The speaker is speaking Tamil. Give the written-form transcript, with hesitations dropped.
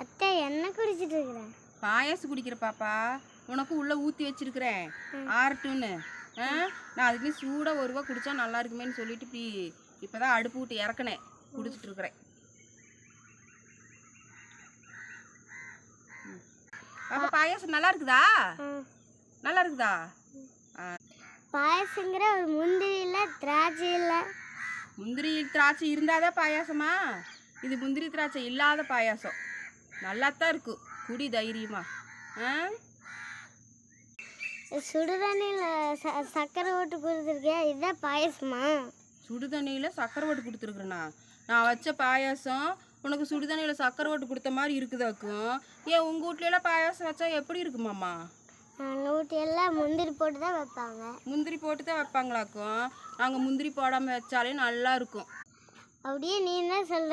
அத்தை என்ன குடிச்சிட்டு இருக்கிறேன்? பாயாசம் குடிக்கிற பாப்பா. உனக்கு உள்ளே ஊற்றி வச்சிருக்கிறேன் ஆறட்டுன்னு. நான் அதுலேயும் சூடாக ஒரு ரூபா குடித்தா நல்லா இருக்குமேன்னு சொல்லிட்டு இப்போ தான் அடுப்பு விட்டு இறக்குனேன், குடிச்சிட்டு இருக்கிறேன். பாப்பா பாயாசம் நல்லா இருக்குதா? நல்லா இருக்குதா? பாயசங்கிற ஒரு முந்திரி இல்லை, திராட்சை இல்லை. முந்திரி திராட்சை இருந்தாதான் பாயாசமா? இது முந்திரி திராட்சை இல்லாத பாயாசம். நல்லாத்தான் இருக்கும், குடி தைரியமா. சுடுதண்ணியில் சர்க்கரை போட்டு கொடுத்துருக்கேன், இதுதான் பாயசமா? சுடுதண்ணியில் சர்க்கரை போட்டு கொடுத்துருக்குறேண்ணா? நான் வச்ச பாயாசம் உனக்கு சுடுதண்ணியில் சர்க்கரை போட்டு கொடுத்த மாதிரி இருக்குதாக்கும். ஏன் உங்கள் வீட்லையெல்லாம் பாயாசம் வச்சா எப்படி இருக்குமாம்மா? எங்கள் வீட்டையெல்லாம் முந்திரி போட்டு தான் வைப்பாங்க. முந்திரி போட்டு தான் வைப்பாங்களாக்கும். நாங்கள் முந்திரி போடாமல் வச்சாலே நல்லா இருக்கும். அப்படியே நீ தான் சொல்ற.